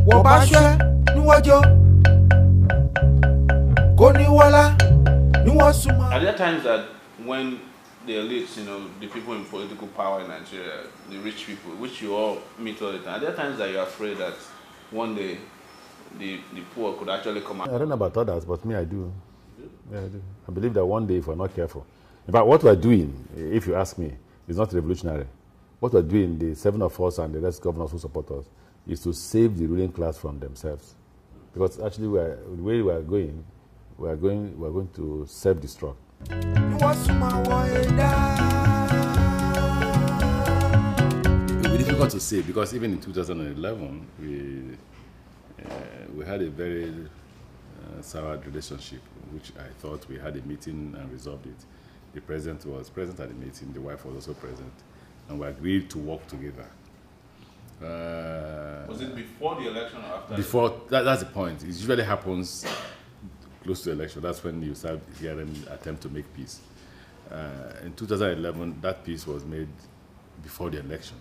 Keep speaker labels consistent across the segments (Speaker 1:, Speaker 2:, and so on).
Speaker 1: Are there times that when the elites, the people in political power in Nigeria, the rich people, which you all meet all the time, are there times that you're afraid that one day the poor could actually come out?
Speaker 2: I don't know about others, but me, I do. Yeah, I do. I believe that one day, if we're not careful, in fact, what we're doing, if you ask me, is not revolutionary. What we're doing, the 7 of us and the rest governors who support us, is to save the ruling class from themselves. Because actually, the way we are going, we're going to self-destruct. It will be difficult to say, because even in 2011, we had a very soured relationship, which I thought we had a meeting and resolved it. The president was present at the meeting, the wife was also present, and we agreed to work together.
Speaker 1: Was it before the election or after?
Speaker 2: Before, that's the point. It usually happens close to the election. That's when you start hearing attempt to make peace. In 2011, that peace was made before the election.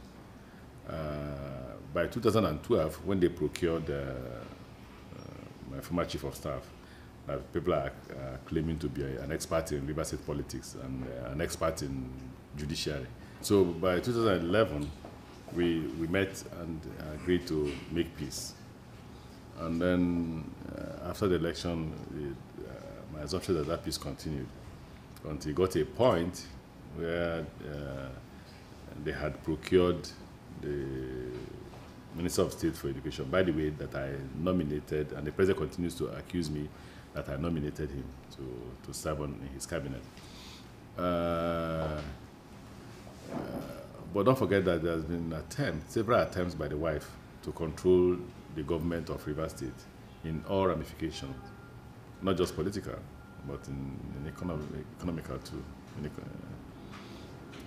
Speaker 2: By 2012, when they procured my former chief of staff, people are claiming to be an expert in Rivers State politics and an expert in judiciary. So by 2011, we met and agreed to make peace. And then after the election, my assumption that peace continued until it got to a point where they had procured the Minister of State for Education, by the way, that I nominated, and the president continues to accuse me that I nominated him to serve in his cabinet. But don't forget that there's been several attempts by the wife to control the government of Rivers State in all ramifications, not just political, but in economical too.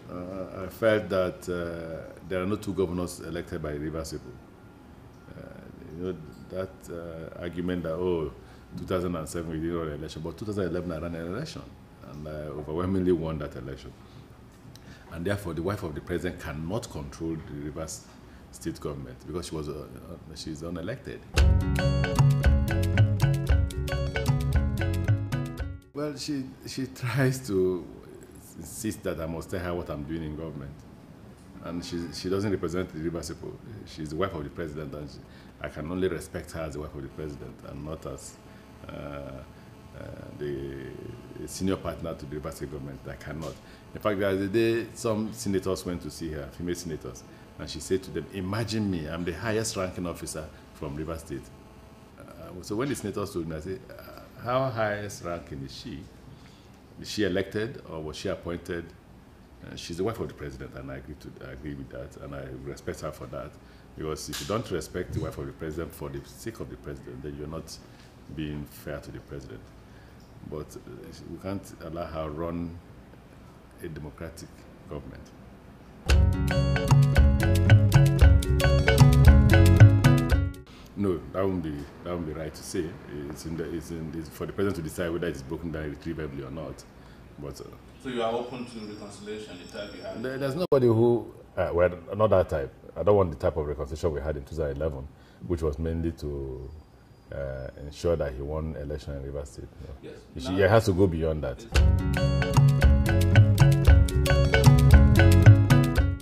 Speaker 2: I felt that there are no two governors elected by Rivers people. That argument that, 2007 we did run an election, but 2011 I ran an election, and I overwhelmingly won that election. And therefore, the wife of the president cannot control the Rivers State government because she's unelected. Well, she tries to insist that I must tell her what I'm doing in government, and she doesn't represent the Rivers people. She's the wife of the president, and I can only respect her as the wife of the president and not as the senior partner to the Rivers State government. I cannot. In fact, the other day, some senators went to see her, female senators, and she said to them, "Imagine me, I'm the highest ranking officer from Rivers State." So when the senators told me, I said, how highest ranking is she? Is she elected or was she appointed? She's the wife of the president, and I agree with that, and I respect her for that. Because if you don't respect the wife of the president for the sake of the president, then you're not being fair to the president. But we can't allow her run a democratic government. No, that wouldn't be right to say. It's for the president to decide whether it's broken down irretrievably or not. But
Speaker 1: so you are open to reconciliation, the type you had?
Speaker 2: There's nobody who, well, not that type. I don't want the type of reconciliation we had in 2011, which was mainly to ensure that he won election in Rivers State.
Speaker 1: Yes.
Speaker 2: He has to go beyond that.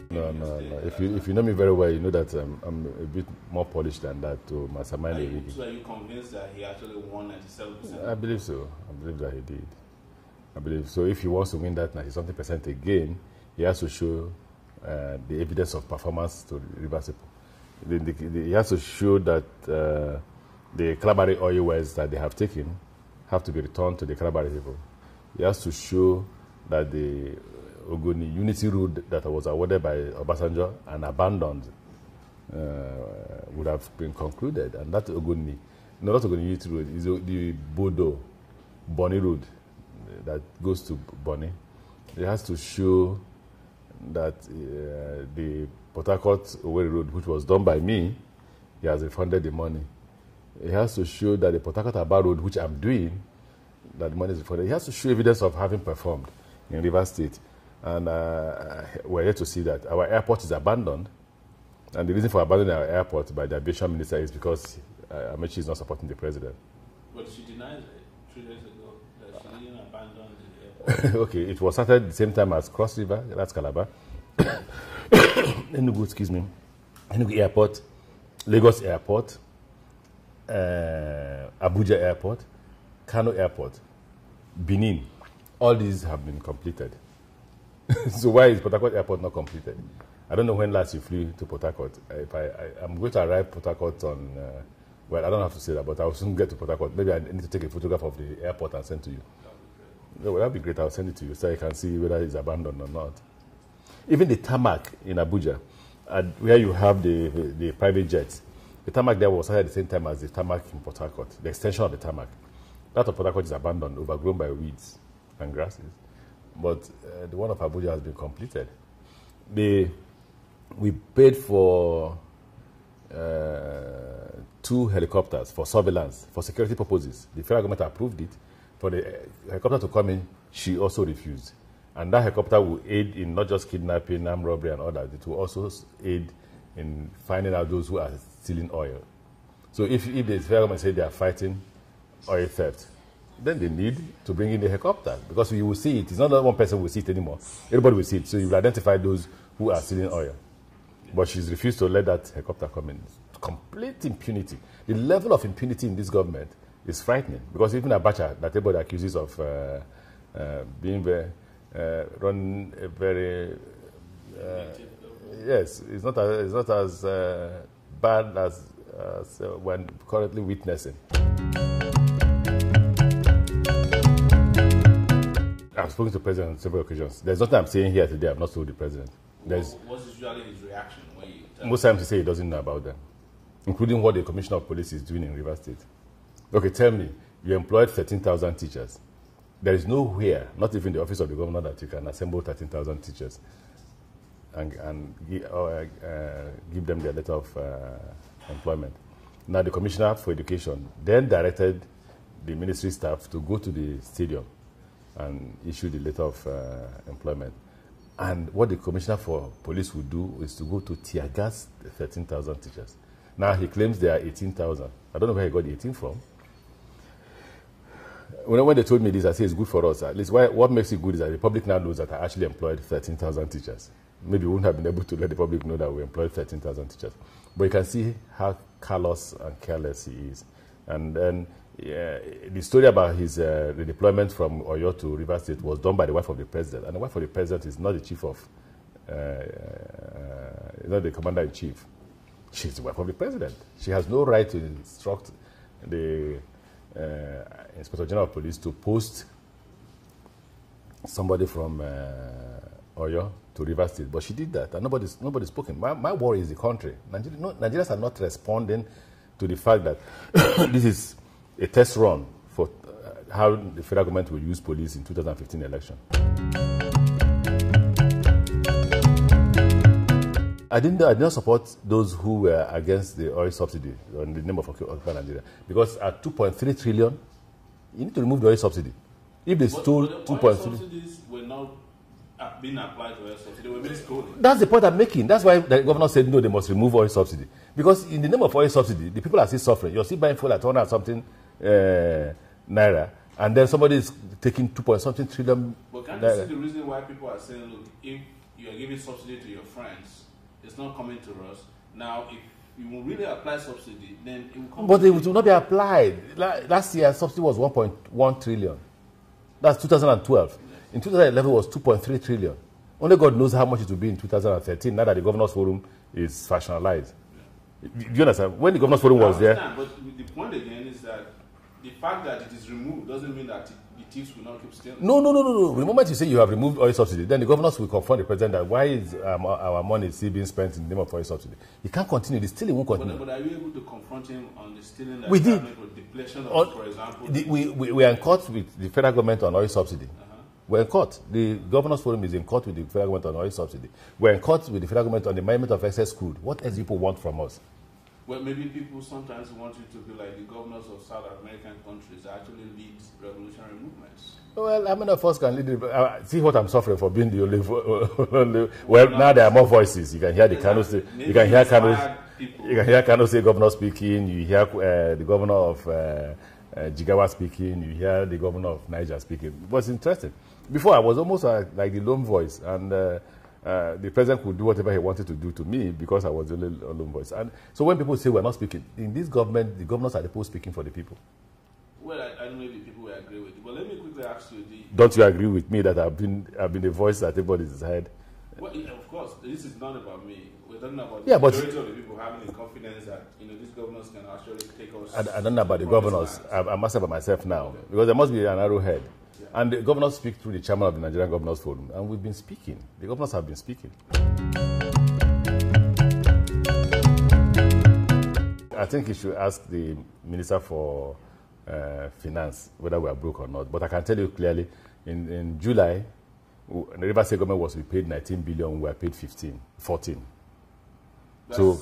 Speaker 2: No. If you know me very well, you know that I'm a bit more polished than that to mastermind the rigging.
Speaker 1: So are you convinced that he actually won 97%?
Speaker 2: I believe so. I believe that he did. I believe so. If he wants to win that 90-something% again, he has to show the evidence of performance to the Rivers people. He has to show that the Kalabari oil wells that they have taken have to be returned to the Kalabari people. He has to show that the Ogoni Unity Road that was awarded by Obasanjo and abandoned would have been concluded. And that Ogoni, no, not Ogoni Unity Road, is the Bodo Bonny Road that goes to Bonny. It has to show that the Port Harcourt-Owerri Road, which was done by me, he has refunded the money. It has to show that the Port Harcourt-Aba Road, which I'm doing, that the money is refunded. He has to show evidence of having performed in Rivers State. And we're here to see that our airport is abandoned. And the reason for abandoning our airport by the aviation minister is because Amaechi is not supporting the president.
Speaker 1: But she denies it 3 days ago that she didn't abandon the airport.
Speaker 2: Okay, it was started at the same time as Cross River, that's Calabar, Enugu, excuse me, Enugu Airport, Lagos Airport, Abuja Airport, Kano Airport, Benin. All these have been completed. So why is Port Harcourt Airport not completed? I don't know when last you flew to Port Harcourt. I'm going to arrive Port Harcourt on, well, I don't have to say that, but I'll soon get to Port Harcourt. Maybe I need to take a photograph of the airport and send to you. No, well, that'd be great. I'll send it to you so you can see whether it's abandoned or not. Even the tarmac in Abuja, where you have the private jets, the tarmac there was at the same time as the tarmac in Port Harcourt, the extension of the tarmac. That of Port Harcourt is abandoned, overgrown by weeds and grasses. But the one of Abuja has been completed. We paid for 2 helicopters for surveillance, for security purposes. The federal government approved it. For the helicopter to come in, she also refused. And that helicopter will aid in not just kidnapping, armed robbery and others. It will also aid in finding out those who are stealing oil. So if the federal government say they are fighting oil theft, then they need to bring in the helicopter, because you will see it. It's not that one person will see it anymore. Everybody will see it. So you will identify those who are stealing oil. But she's refused to let that helicopter come in. Complete impunity. The level of impunity in this government is frightening, because even Abacha, that everybody accuses of being run a very yes, it's not as bad as when currently witnessing. I've spoken to the president on several occasions. There's nothing I'm saying here today I've not told the president. What's
Speaker 1: usually his reaction when you tell
Speaker 2: most times he says he doesn't know about them, including what the Commissioner of Police is doing in Rivers State. Okay, tell me, you employed 13,000 teachers. There is nowhere, not even the office of the governor, that you can assemble 13,000 teachers and give them their letter of employment. Now, the Commissioner for Education then directed the ministry staff to go to the stadium and issue the letter of employment. And what the Commissioner for Police would do is to go to tear gas the 13,000 teachers. Now, he claims there are 18,000. I don't know where he got the 18 from. When they told me this, I said it's good for us. At least what makes it good is that the public now knows that I actually employed 13,000 teachers. Maybe we wouldn't have been able to let the public know that we employed 13,000 teachers. But you can see how callous and careless he is. And then the story about his redeployment from Oyo to Rivers State was done by the wife of the president. And the wife of the president is not the chief of, not the commander-in-chief. She's the wife of the president. She has no right to instruct the Inspector General of Police to post somebody from Oyo to Rivers State. But she did that, and nobody's spoken. My worry is the country. Nigerians are not responding to the fact that this is a test run for how the federal government will use police in 2015 election. I did not support those who were against the oil subsidy in the name of Occupy Nigeria, because at 2.3 trillion, you need to remove the oil subsidy. If they stole 2.3,
Speaker 1: oil subsidies were not being applied to oil subsidy; they were being stolen.
Speaker 2: That's the point I'm making. That's why the governor said no, they must remove oil subsidy, because in the name of oil subsidy, the people are still suffering. You're still buying fuel at 100 something naira, and then somebody is taking 2.something trillion.
Speaker 1: But can't you see the reason why people are saying, look, if you are giving subsidy to your friends, it's not coming to us. Now, if you will really apply subsidy, then it will come.
Speaker 2: But it will not be applied. Last year, subsidy was 1.1 trillion. That's 2012. Yes. In 2011, it was 2.3 trillion. Only God knows how much it will be in 2013, now that the Governor's Forum is fashionalized. Yeah. Do you understand? When the Governor's Forum was there...
Speaker 1: But the point again is that the fact that it is removed doesn't mean that the thieves will not keep stealing.
Speaker 2: No. The moment you say you have removed oil subsidy, then the governors will confront the president that why is our money still being spent in the name of oil subsidy? He can't continue. The stealing won't continue.
Speaker 1: But are you able to confront him on the stealing that
Speaker 2: we did.
Speaker 1: With depletion of, for example?
Speaker 2: We are in court with the federal government on oil subsidy. We're in court. The Governor's Forum is in court with the federal government on oil subsidy. We're in court with the federal government on the amendment of excess crude. What else do people want from us?
Speaker 1: Well, maybe people sometimes want you to be like the governors of South American countries that actually lead revolutionary movements.
Speaker 2: Well, how many of us can lead it? See what I'm suffering for being the only. Well, now there are more voices. You can hear the Kano State. You can hear Kano. You can hear Kano State governor speaking. You hear the governor of Jigawa speaking. You hear the governor of Niger speaking. It was interesting. Before I was almost like the lone voice, and the president could do whatever he wanted to do to me because I was the lone voice. And so when people say we're not speaking in this government, the governors are the people speaking for the people.
Speaker 1: Well, I don't know if the people will agree with you, but let me quickly ask you:
Speaker 2: don't you agree with me that I've been the voice that everybody's heard?
Speaker 1: Well, of course, this is not about me. We're talking about
Speaker 2: the
Speaker 1: majority of the people having the confidence that these governors can actually take us.
Speaker 2: I don't know about the governors. I'm asking about myself now, okay. Because there must be an arrowhead. Yeah. And the governors speak through the chairman of the Nigerian Governors Forum, and we've been speaking. The governors have been speaking. I think you should ask the Minister for Finance whether we are broke or not. But I can tell you clearly, in July, the Rivers State government was to be paid 19 billion, we were paid 14.
Speaker 1: That's the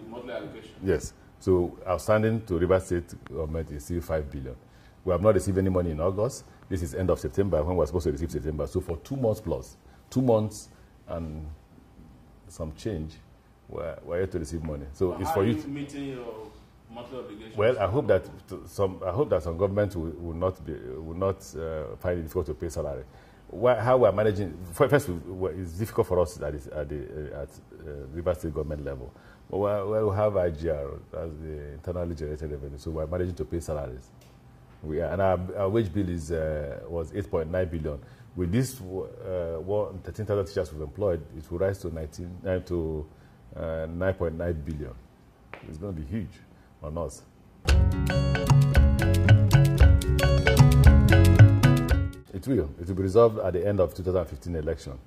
Speaker 1: monthly allocation.
Speaker 2: Yes. So outstanding to Rivers State government is still 5 billion. We have not received any money in August. This is end of September when we're supposed to receive September. So for 2 months plus, 2 months and some change, we're yet to receive money. So
Speaker 1: but
Speaker 2: it's
Speaker 1: how
Speaker 2: for
Speaker 1: are
Speaker 2: you.
Speaker 1: Meeting your monthly obligations?
Speaker 2: Well, I hope that some governments will not find it difficult to pay salary. How we are managing? First, it's difficult for us at Rivers State government level. But we have IGR as the internally generated revenue, so we are managing to pay salaries. And our wage bill was 8.9 billion. With this 13,000 teachers we've employed, it will rise to 9.9 billion. It's going to be huge on us. It will be resolved at the end of 2015 election.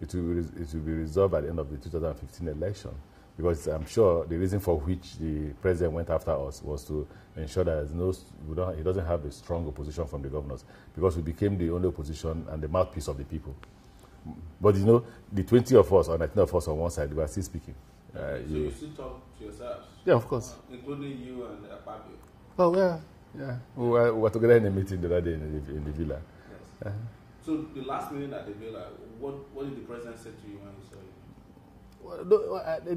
Speaker 2: It will be resolved at the end of the 2015 election, because I'm sure the reason for which the president went after us was to ensure that he doesn't have a strong opposition from the governors, because we became the only opposition and the mouthpiece of the people. But the 20 of us or 19 of us on one side, we are still speaking.
Speaker 1: So you still talk to yourselves?
Speaker 2: Yeah, of course.
Speaker 1: Including you and Akpabio?
Speaker 2: Oh, yeah. We were together in a meeting the other day in the villa.
Speaker 1: Yes. So the last meeting at the villa, what did the president say to you when he saw you?
Speaker 2: Well,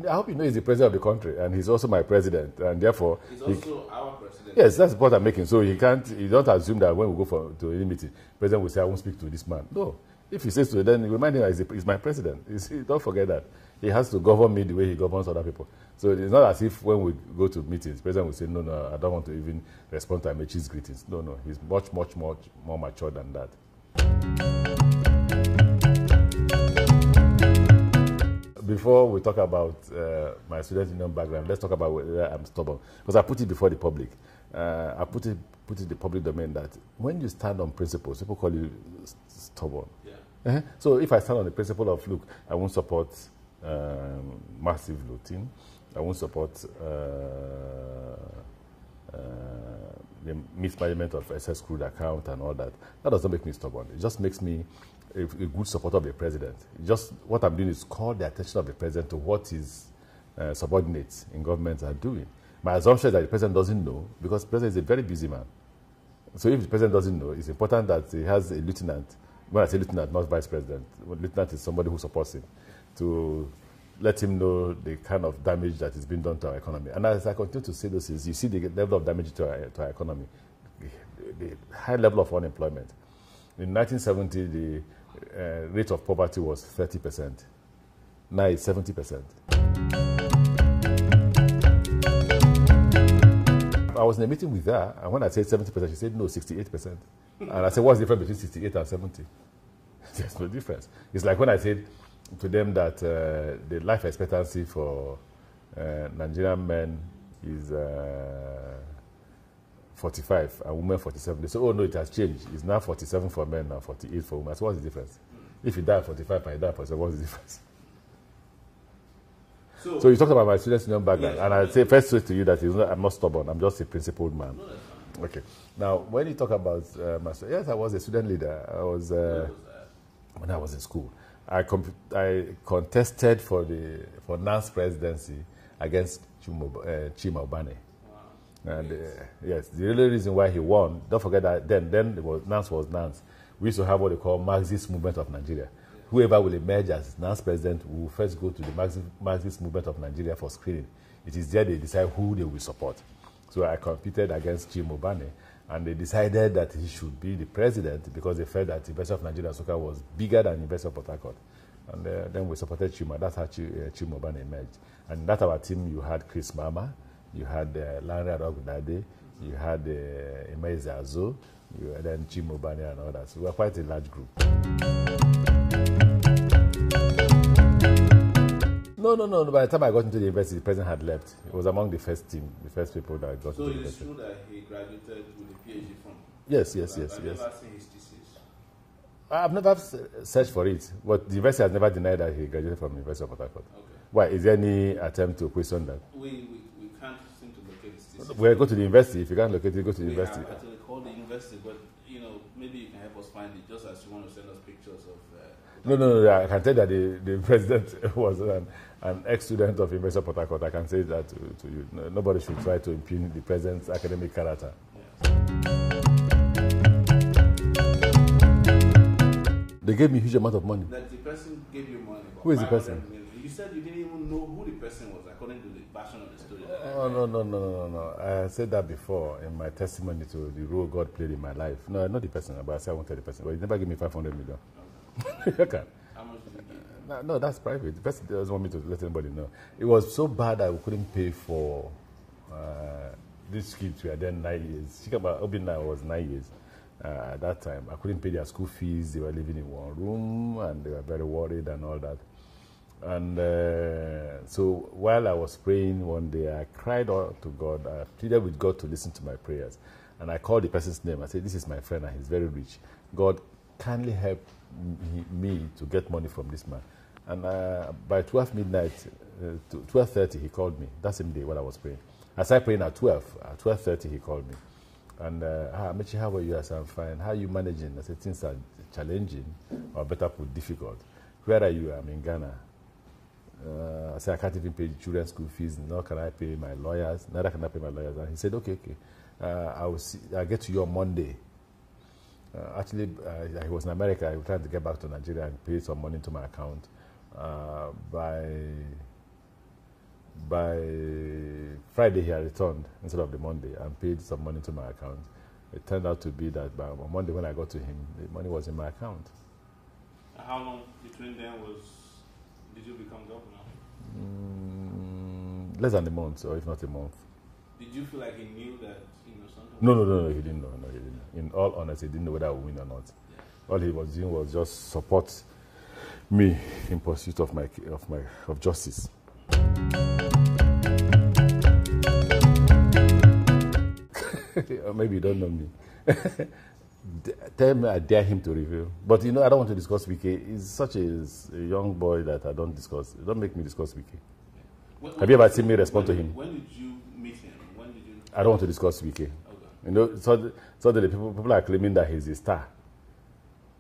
Speaker 2: I hope you know he's the president of the country, and he's also my president, and therefore
Speaker 1: he's also our president.
Speaker 2: Yes, that's the point I'm making. So you don't assume that when we go to any meeting, the president will say, "I won't speak to this man." No, if he says to it, then remind him that he's my president. Don't forget that he has to govern me the way he governs other people. So it's not as if when we go to meetings, the president will say, "No, I don't want to even respond to Amaechi's greetings." No, he's much more mature than that. Before we talk about my student union background, let's talk about whether I'm stubborn. Because I put it before the public. I put it in the public domain that when you stand on principles, people call you stubborn. Yeah. So if I stand on the principle of, look, I won't support massive looting, I won't support the mismanagement of excess crude account and all that, that does not make me stubborn. It just makes me a good supporter of the president. What I'm doing is call the attention of the president to what his subordinates in government are doing. My assumption is that the president doesn't know, because the president is a very busy man. So if the president doesn't know, it's important that he has a lieutenant. When I say lieutenant, not vice president. Lieutenant is somebody who supports him, to let him know the kind of damage that is being done to our economy. And as I continue to say this, you see the level of damage to our economy, the high level of unemployment. In 1970, the rate of poverty was 30%. Now it's 70%. I was in a meeting with her, and when I said 70%, she said, no, 68%. And I said, what's the difference between 68 and 70? There's no difference. It's like when I said to them that the life expectancy for Nigerian men is 45 and women 47. They say, oh no, it has changed. It's now 47 for men and 48 for women. So what's the difference? If you die at 45 and you die at 47, what's the difference? So you talked about my student union background, yes, and I say first to you that I'm not stubborn. I'm just a principled man. No, okay. Now, when you talk about yes, I was a student leader. I was when I was in school. I contested for NANS presidency against Chima Obane. And yes, the only reason why he won, don't forget that then it was Nance was Nance. We used to have what they call Marxist movement of Nigeria. Whoever will emerge as Nance president will first go to the Marxist movement of Nigeria for screening. It is there they decide who they will support. So I competed against Chima Obane, and they decided that he should be the president because they felt that the University of Nigeria Soka was bigger than the University of Port Harcourt. And then we supported Chima. That's how Chima Obane emerged. And that our team, you had Chris Mama, you had Lanre Adogudade, you had Emezi Azo, and then Chima Obane and others. So we were quite a large group. No. By the time I got into the university, the president had left. It was among the first team, the first people that got into the university.
Speaker 1: So it's true that he graduated with a PhD from?
Speaker 2: Yes.
Speaker 1: I've never seen his thesis.
Speaker 2: I've never searched for it, but the university has never denied that he graduated from the University of Port Harcourt.
Speaker 1: Okay.
Speaker 2: Why? Is there any attempt to question that?
Speaker 1: We can't seem to locate his thesis.
Speaker 2: Well, go to the university. If you can't locate it, go to the university.
Speaker 1: We have actually called the university, but maybe you can help us find it, just as you want to send us pictures of...
Speaker 2: No. I can tell that the president was an ex-student of University of Port Harcourt. I can say that to you. No, nobody should try to impugn the president's academic character. They gave me a huge amount of money.
Speaker 1: That the person gave you money.
Speaker 2: Who is the person?
Speaker 1: You said you didn't even know who the person was, according to the version of the story.
Speaker 2: No. I said that before in my testimony to the role God played in my life. No, not the person, but I said I wanted the person. But he never gave me 500 million. Okay.
Speaker 1: How much did he give?
Speaker 2: No, that's private. The person doesn't want me to let anybody know. It was so bad that we couldn't pay for these kids. We were then 9 years. Obinna was 9 years. At that time, I couldn't pay their school fees. They were living in one room, and they were very worried and all that. And so while I was praying one day, I cried out to God. I pleaded with God to listen to my prayers. And I called the person's name. I said, this is my friend, and he's very rich. God, kindly help me to get money from this man. And by 12 midnight, 12:30, he called me. That same day while I was praying. I started praying at 12. At 12:30, he called me. And, Amaechi, how are you? I said, I'm fine. How are you managing? I said, things are challenging, or better put, difficult. Where are you? I'm in Ghana. I said, I can't even pay the children's school fees. Nor can I pay my lawyers. Neither can I pay my lawyers. And he said, okay. I'll get to you on Monday. Actually, he was in America. He was trying to get back to Nigeria and pay some money into my account. By Friday, he had returned instead of the Monday and paid some money to my account. It turned out to be that by Monday, when I got to him, the money was in my account.
Speaker 1: How long between then did you become governor?
Speaker 2: Less than a month, or if not a month.
Speaker 1: Did you feel like he knew that something?
Speaker 2: No, he didn't know. No, he didn't. In all honesty, he didn't know whether I would win or not. Yeah. All he was doing was just support me in pursuit of justice. Or maybe you don't know me. Tell me I dare him to reveal. But I don't want to discuss Wike. He's such a young boy that I don't discuss. Don't make me discuss Wike. Have you ever seen me respond to him?
Speaker 1: When did you meet him? When did you?
Speaker 2: I don't want to discuss Wike. Okay. So the people are claiming that he's a star.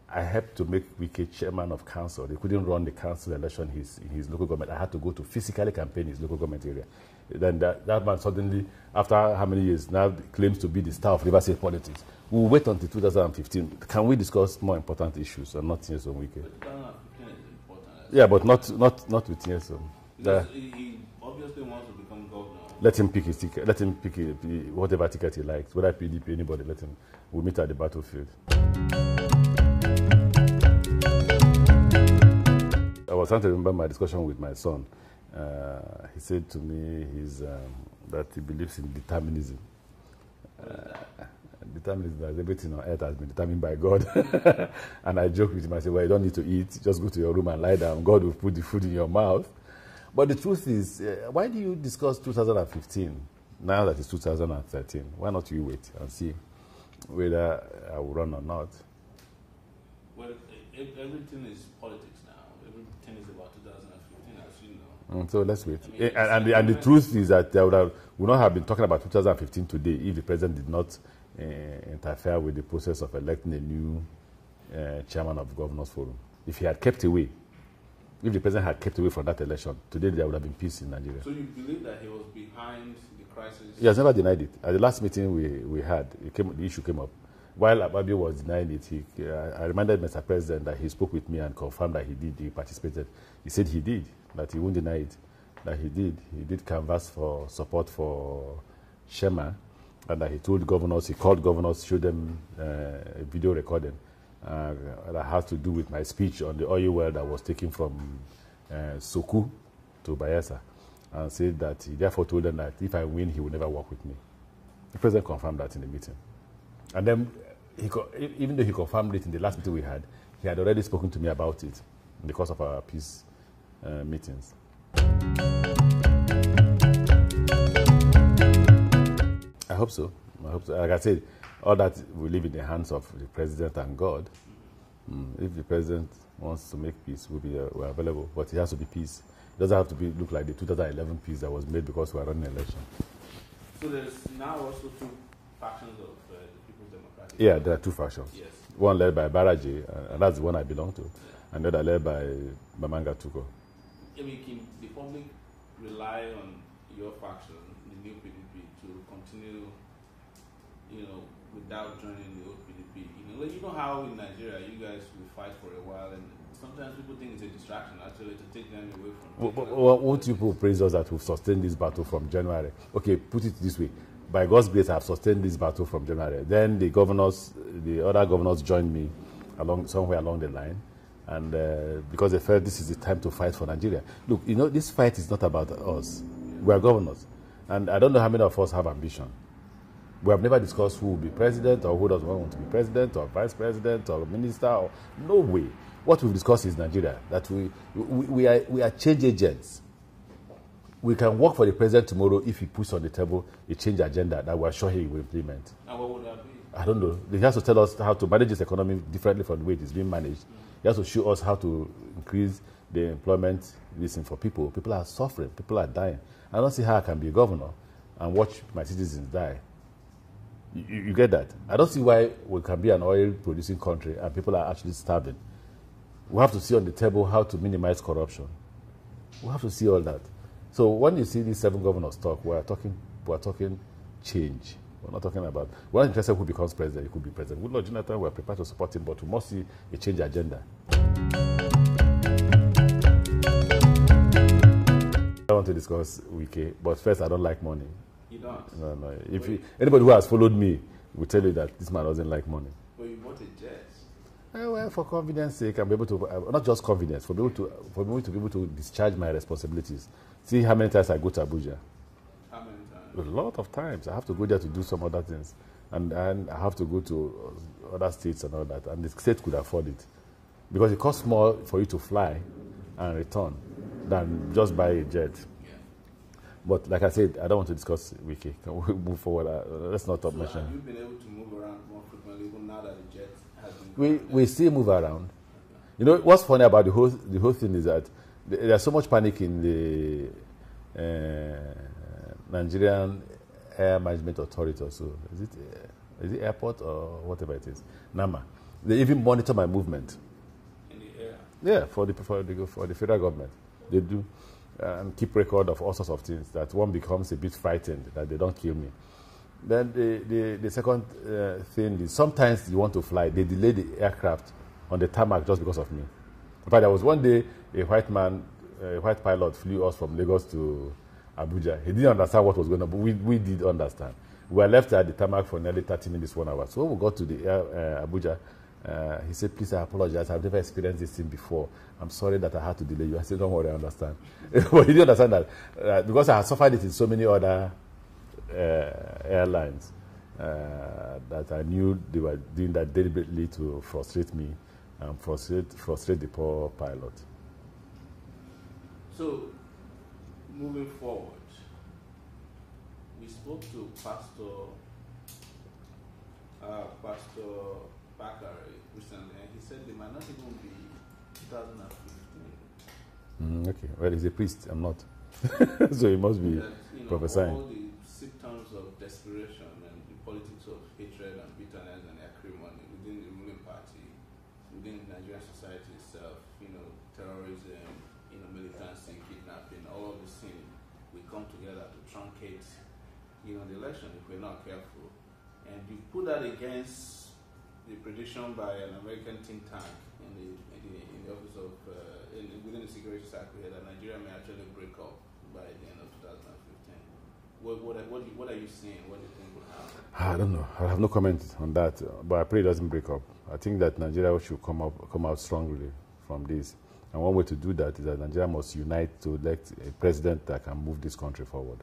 Speaker 2: I helped to make Wike chairman of council. They couldn't run the council election in his local government. I had to go to physically campaign his local government area. Then that man suddenly, after how many years, now claims to be the star of River State politics. We'll wait until 2015. Can we discuss more important issues and not Nyesom Wike?
Speaker 1: 2015 is important.
Speaker 2: Yeah, but not with Nyesom.
Speaker 1: Because he obviously wants to become governor.
Speaker 2: Let him pick his ticket. Let him pick whatever ticket he likes. Whether PDP, anybody, let him. We'll meet at the battlefield. I was trying to remember my discussion with my son. He said to me that he believes in determinism. Determinism, that everything on earth has been determined by God. And I joke with him. I say, well, you don't need to eat. Just go to your room and lie down. God will put the food in your mouth. But the truth is, why do you discuss 2015 now that it's 2013? Why not you wait and see whether I will run or not?
Speaker 1: Well, everything is politics now. Everything is about 2015, as you know.
Speaker 2: So let's wait. And the truth is that we would not have been talking about 2015 today if the president did not interfere with the process of electing a new chairman of Governors Forum. If he had kept away, If the president had kept away from that election, today there would have been peace in Nigeria.
Speaker 1: So you believe that he was behind the crisis?
Speaker 2: He has never denied it. At the last meeting we had, the issue came up. While Ababio was denying it, I reminded Mr. President that he spoke with me and confirmed that he participated. He said he did, that he won't deny it, that he did. He did canvass for support for Shema, and that he told governors, he called governors, showed them a video recording that has to do with my speech on the oil well that was taken from Soku to Bayelsa, and said that he therefore told them that if I win, he will never work with me. The president confirmed that in the meeting. And then, even though he confirmed it in the last meeting we had, he had already spoken to me about it in the course of our peace meetings. I hope so. Like I said, all that will live in the hands of the president and God. If the president wants to make peace, we're available. But it has to be peace. It doesn't have to look like the 2011 peace that was made because we are running an election.
Speaker 1: So there's now also two factions of the People's Democratic Party.
Speaker 2: Yeah, there are two factions.
Speaker 1: Yes.
Speaker 2: One led by Baraji, and that's the one I belong to,
Speaker 1: Yeah.
Speaker 2: and the other led by Bamanga Tuko.
Speaker 1: I mean, can the public rely on your faction, the new PDP, to continue, without joining the old PDP? You know how in Nigeria you guys will fight for a while, and sometimes people think it's a distraction actually to take them away from.
Speaker 2: Won't you people praise us that we've sustained this battle from January? Okay, put it this way: by God's grace, I have sustained this battle from January. Then the other governors joined me somewhere along the line. And because they felt this is the time to fight for Nigeria. Look, this fight is not about us. We are governors. And I don't know how many of us have ambition. We have never discussed who will be president or who doesn't want to be president or vice president or minister. No way. What we've discussed is Nigeria, that we are change agents. We can work for the president tomorrow if he puts on the table a change agenda that we're sure he will implement.
Speaker 1: And what would that be?
Speaker 2: I don't know. He has to tell us how to manage this economy differently from the way it is being managed. He has to show us how to increase the employment listen for people. People are suffering. People are dying. I don't see how I can be a governor and watch my citizens die. You get that? I don't see why we can be an oil-producing country and people are actually starving. We have to see on the table how to minimize corruption. We have to see all that. So when you see these 7 governors talk, we're talking change. We're not talking about, we're not interested who becomes president. He could be president. Good Lord Jonathan, we're prepared to support him, but we must see a change agenda. I want to discuss Wike, but first, I don't like money.
Speaker 1: You don't?
Speaker 2: No. Anybody who has followed me will tell you that this man doesn't like money.
Speaker 1: But you bought a jet.
Speaker 2: Well, for convenience sake, I'm able to, not just convenience, for me to be able to discharge my responsibilities. See how many times I go to Abuja.
Speaker 1: How many times?
Speaker 2: A lot of times. I have to go there to do some other things. And I have to go to other states and all that. And the state could afford it. Because it costs more for you to fly and return than just buy a jet.
Speaker 1: Yeah.
Speaker 2: But like I said, I don't want to discuss Wiki. Can we move forward? Let's not talk much.
Speaker 1: Have you been able to move around more frequently even now that the jet has been...
Speaker 2: We still move around. You know, what's funny about the whole thing is that there's so much panic in the Nigerian Air Management Authority or so. Is it airport or whatever it is? NAMA. They even monitor my movement.
Speaker 1: In the air?
Speaker 2: Yeah, for the federal government. They do. And keep record of all sorts of things, that one becomes a bit frightened that they don't kill me. Then the second thing is sometimes you want to fly, they delay the aircraft on the tarmac just because of me. In fact, there was one day a white pilot flew us from Lagos to Abuja. He didn't understand what was going on, but we did understand. We were left at the tarmac for nearly 30 minutes, 1 hour. So when we got to the Abuja, he said, please, I apologize. I've never experienced this thing before. I'm sorry that I had to delay you. I said, don't worry, I understand. But he didn't understand that because I had suffered it in so many other airlines that I knew they were doing that deliberately to frustrate me and frustrate the poor pilot.
Speaker 1: So, moving forward, we spoke to Pastor Bakari recently, and he said they might not even be 2015.
Speaker 2: Okay, well, he's a priest. I'm not. So he must be prophesying.
Speaker 1: All the symptoms of desperation and the politics of hatred and bitterness and acrimony within the ruling party, within Nigerian society itself, terrorism, militancy, kidnapping, all of these things will come together to truncate, the election if we're not careful. And you put that against the prediction by an American think tank in the office of within the security circle here that Nigeria may actually break up by the end of 2015. What are you seeing? What do you think will happen?
Speaker 2: I don't know. I have no comment on that, but I pray it doesn't break up. I think that Nigeria should come out strongly from this. And one way to do that is that Nigeria must unite to elect a president that can move this country forward.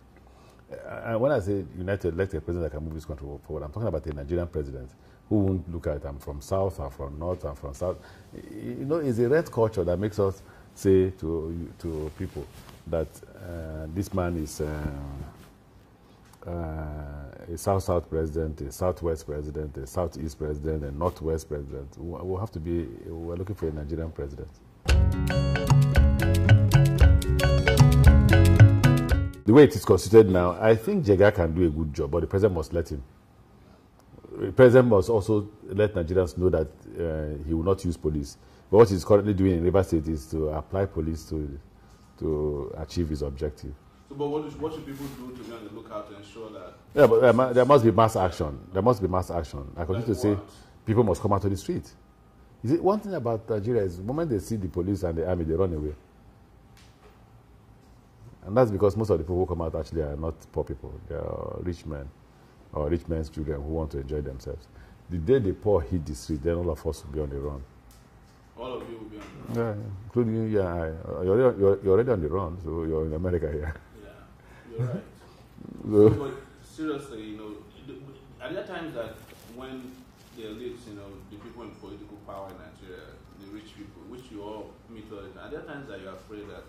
Speaker 2: And when I say unite to elect a president that can move this country forward, I'm talking about a Nigerian president who won't look at I'm from South, I'm from North, I'm from South. It's a red culture that makes us say to people that this man is a South-South president, a Southwest president, a Southeast president, a Northwest president. We're looking for a Nigerian president. The way it is constituted now, I think Jega can do a good job, but the president must let him. The president must also let Nigerians know that he will not use police. But what he's currently doing in Rivers State is to apply police to achieve his objective.
Speaker 1: So, but what should people do to be on the lookout to ensure that?
Speaker 2: Yeah, but there must be mass action. There must be mass action. I continue to say people must come out to the street. One thing about Nigeria is the moment they see the police and the army, they run away. And that's because most of the people who come out actually are not poor people. They are rich men or rich men's children who want to enjoy themselves. The day the poor hit the street, then all of us will be on the run.
Speaker 1: All of you will be on the run?
Speaker 2: Yeah, including you, yeah. You're already on the run, so you're in America here.
Speaker 1: Yeah, you're right. But seriously, are there times that when the elites, the people in political power in Nigeria, the rich people, which you all meet all the time, are there times that you're afraid that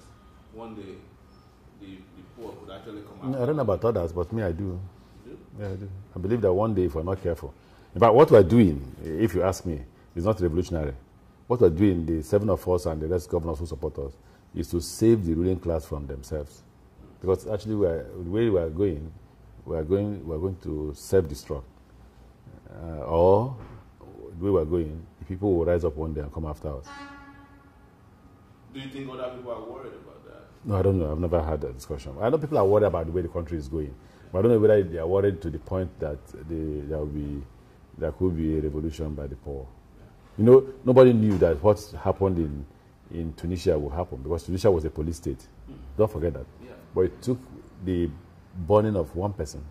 Speaker 1: one day the poor could actually come out?
Speaker 2: I don't know about others, but me, I do.
Speaker 1: You do?
Speaker 2: Yeah, I do. I believe that one day, if we're not careful. In fact, what we're doing, if you ask me, is not revolutionary. What we're doing, the 7 of us and the rest governors who support us, is to save the ruling class from themselves. Because actually, the way we're going to self-destruct. Or the way we're going, the people will rise up one day and come after us.
Speaker 1: Do you think other people are worried about that?
Speaker 2: No, I don't know. I've never had that discussion. I know people are worried about the way the country is going. But I don't know whether they are worried to the point that there could be a revolution by the poor. Yeah. Nobody knew that what happened in Tunisia would happen because Tunisia was a police state. Don't forget that.
Speaker 1: Yeah.
Speaker 2: But it took the burning of one person.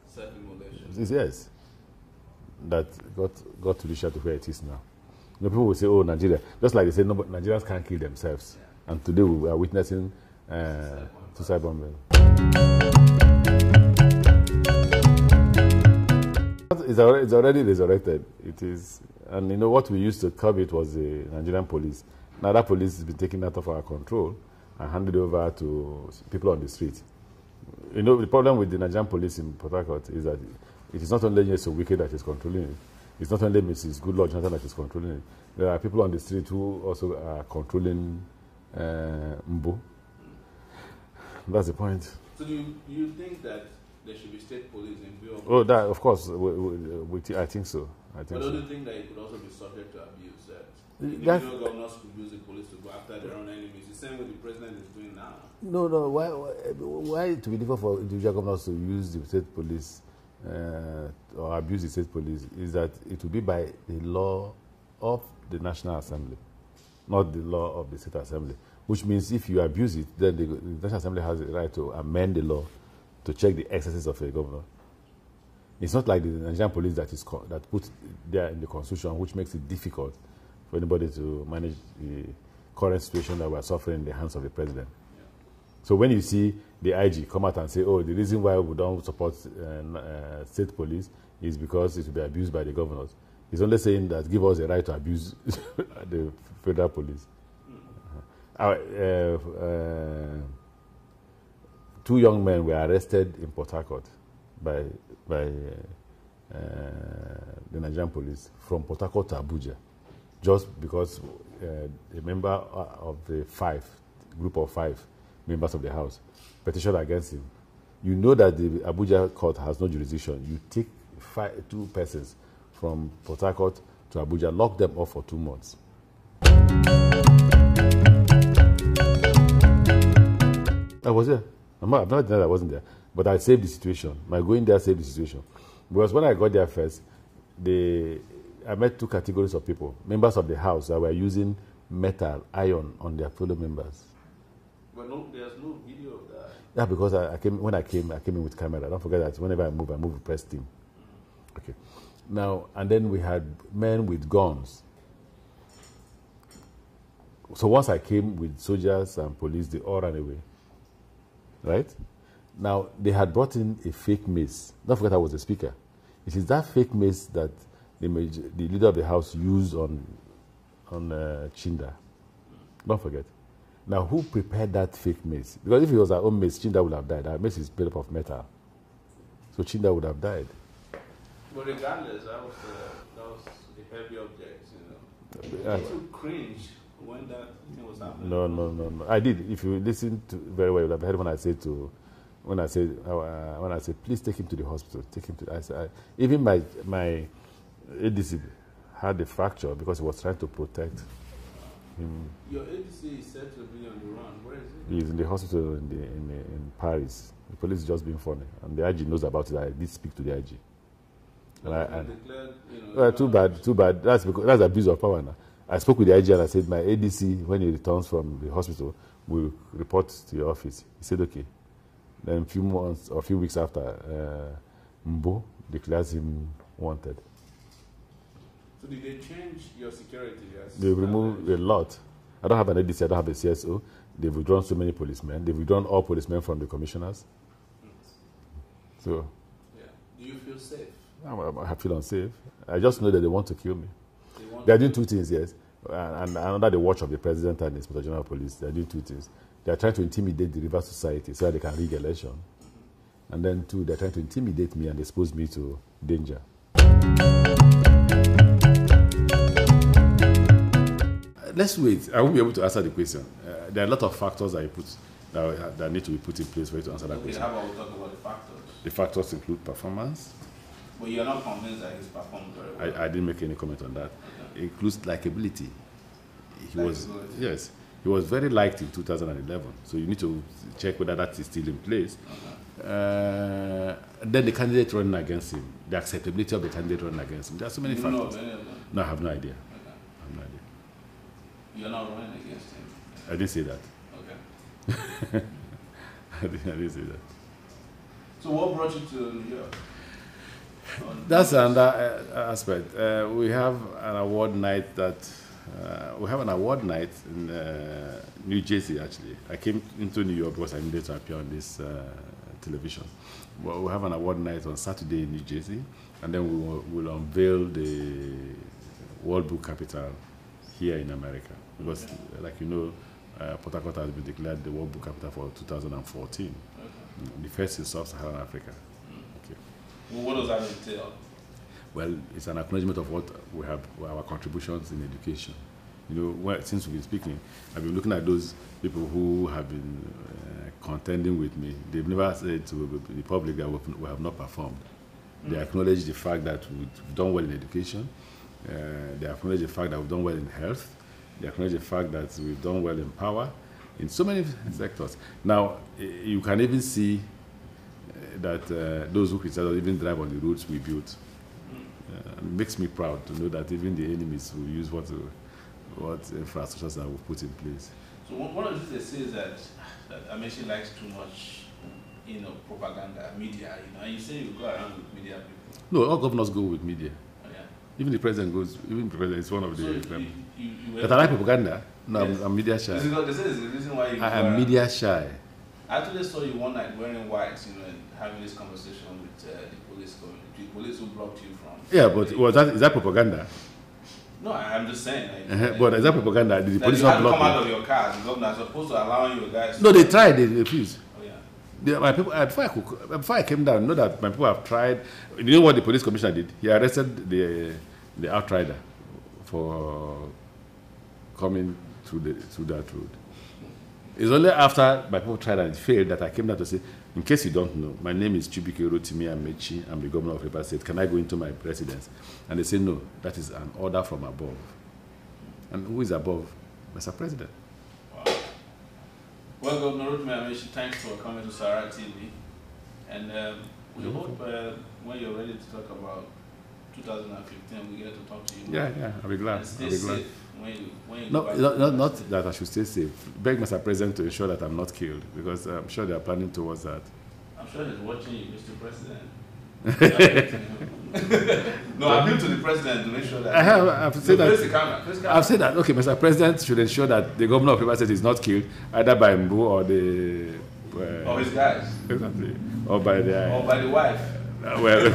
Speaker 1: Self-immolation.
Speaker 2: Yes. That got Tunisia to where it is now. People will say, oh, Nigeria. Just like they say, no, but Nigerians can't kill themselves. Yeah. And today we are witnessing suicide bombing. It's already resurrected. It is. And what we used to curb it was the Nigerian police. Now that police has been taken out of our control and handed over to people on the street. The problem with the Nigerian police in Port Harcourt is that it is not only Mr. Wike that is controlling it. It's not only Mrs. Goodluck Jonathan that is controlling it. There are people on the street who also are controlling Mbu. That's the point.
Speaker 1: So do you think that there should be state police in view of...
Speaker 2: Oh, that, of course. I think so.
Speaker 1: But don't you think that it could also be subject to abuse? That individual governors could use the police to go after their own enemies. The same way the president is doing now.
Speaker 2: No. Why to be difficult for individual governors to use the state police or abuse the state police is that it will be by the law of the National Assembly, not the law of the State Assembly. Which means if you abuse it, then the National Assembly has the right to amend the law to check the excesses of a governor. It's not like the Nigerian police that put there in the Constitution, which makes it difficult for anybody to manage the current situation that we're suffering in the hands of the president. Yeah. So when you see the IG come out and say, oh, the reason why we don't support state police is because it will be abused by the governors, he's only saying that give us the right to abuse the federal police. Two young men were arrested in Port Harcourt by the Nigerian police from Port Harcourt to Abuja, just because a member of the group of 5 members of the House petitioned against him. You know that the Abuja court has no jurisdiction. You take 2 persons from Port Harcourt to Abuja, lock them up for 2 months. I was there. I've not denied that I wasn't there. But I saved the situation. My going there saved the situation. Because when I got there first, I met two categories of people. Members of the house that were using metal, iron on their fellow members.
Speaker 1: But there's no video of that.
Speaker 2: Yeah, because I came in with camera. Don't forget that whenever I move with press team. Okay. Now, and then we had men with guns. So once I came with soldiers and police, they all ran away. Right? Now, they had brought in a fake mace. Don't forget I was the speaker. It is that fake mace that the leader of the house used on Chinda. Don't forget. Now, who prepared that fake mace? Because if it was our own mace, Chinda would have died. Our mace is made up of metal. So Chinda would have died.
Speaker 1: But regardless, that was a heavy object, you know. Did you cringe when that thing was happening?
Speaker 2: No. I did. If you listen to very well, you would have heard when I said, please take him to the hospital. Take him to. Even my ADC had a fracture because he was trying to protect him.
Speaker 1: Your ADC is said to be on the run. Where is it?
Speaker 2: He's in the hospital in Paris. The police is just being funny, and the IG knows about it. I did speak to the IG. Too bad. That's abuse of power now. I spoke with the IG and I said, my ADC, when he returns from the hospital, will report to your office. He said, okay. Then a few months or a few weeks after, Mbo declares him wanted.
Speaker 1: So did they change your security?
Speaker 2: They removed a lot. I don't have an ADC, I don't have a CSO. They've withdrawn so many policemen. They've withdrawn all policemen from the commissioners. So.
Speaker 1: Yeah. Do you feel safe?
Speaker 2: I feel unsafe. I just know that they want to kill me. They are doing two things, yes. And under the watch of the president and the Inspector General of Police, they are doing two things. They are trying to intimidate the River Society so that they can rig election. And then two, they are trying to intimidate me and expose me to danger. Let's wait. I won't be able to answer the question. There are a lot of factors that need to be put in place for you to answer that question.
Speaker 1: How about we talk about the factors? The
Speaker 2: factors include performance.
Speaker 1: But you're not convinced that he's performed very well?
Speaker 2: I didn't make any comment on that. Okay. It includes likability. He was very liked in 2011. So you need to check whether that is still in place. Okay. Then the candidate running against him, the acceptability of the candidate running against him. There are so many factors.
Speaker 1: Know of any of them?
Speaker 2: No, I have no idea.
Speaker 1: Okay.
Speaker 2: I have no idea.
Speaker 1: You're not running against him?
Speaker 2: I didn't say that.
Speaker 1: Okay.
Speaker 2: I didn't say that.
Speaker 1: So what brought you to New York?
Speaker 2: That's another aspect. We have an award night in New Jersey, actually. I came into New York because I needed to appear on this television. Well, we have an award night on Saturday in New Jersey, and then we'll unveil the World Book Capital here in America. Because, like you know, Port Harcourt has been declared the World Book Capital for 2014. Okay. The first in Sub-Saharan Africa.
Speaker 1: Well, what does that entail?
Speaker 2: Well, it's an acknowledgement of what we have, our contributions in education. You know, since we've been speaking, I've been looking at those people who have been contending with me. They've never said to the public that we have not performed. They acknowledge the fact that we've done well in education. They acknowledge the fact that we've done well in health. They acknowledge the fact that we've done well in power, in so many sectors. Now, you can even see that those who criticize us even drive on the roads we built. It makes me proud to know that even the enemies will use what infrastructures that we've put in place.
Speaker 1: So one of the things they say is that Amaechi likes too much, propaganda, media, and you say you go around with media people.
Speaker 2: No, all governors go with media.
Speaker 1: Oh, yeah.
Speaker 2: Even the president goes, even the president is one of the...
Speaker 1: So
Speaker 2: but I like propaganda. No,
Speaker 1: yes.
Speaker 2: I'm media shy.
Speaker 1: They say it's the reason why
Speaker 2: I am media shy.
Speaker 1: I actually saw you one night wearing white, and having this conversation with the police who blocked you from...
Speaker 2: Yeah, but is that propaganda?
Speaker 1: No, I'm just saying.
Speaker 2: But is that propaganda? Did the police not block you?
Speaker 1: You come out of your car, the governor is supposed to allow you guys...
Speaker 2: No, they tried, they refused.
Speaker 1: Oh, yeah.
Speaker 2: My people, before I came down, I know that my people have tried... You know what the police commissioner did? He arrested the outrider for coming through that road. It's only after my people tried and it failed that I came down to say, in case you don't know, my name is Rotimi Amaechi. I'm the governor of Rivers State. Can I go into my residence? And they say, no, that is an order from above. And who is above? Mr. President.
Speaker 1: Wow. Well, Governor Rotimi Amaechi, thanks for coming to Sarah TV. And we hope when you're ready to talk about 2015, we get to talk to you.
Speaker 2: Yeah, I'll be glad.
Speaker 1: And stay
Speaker 2: I'll be glad.
Speaker 1: safe when you
Speaker 2: No,
Speaker 1: go back
Speaker 2: not that I should stay safe. Beg Mr. President to ensure that I'm not killed, because I'm sure they are planning towards that.
Speaker 1: I'm sure he's watching you, Mr. President. No, I've been to the president to make sure that.
Speaker 2: I've said that.
Speaker 1: Face the camera.
Speaker 2: I've said that. Okay, Mr. President should ensure that the governor of Rivers State is not killed either by Mbu or the.
Speaker 1: Or his guys.
Speaker 2: Exactly. Or by the.
Speaker 1: Or by the wife.
Speaker 2: Well,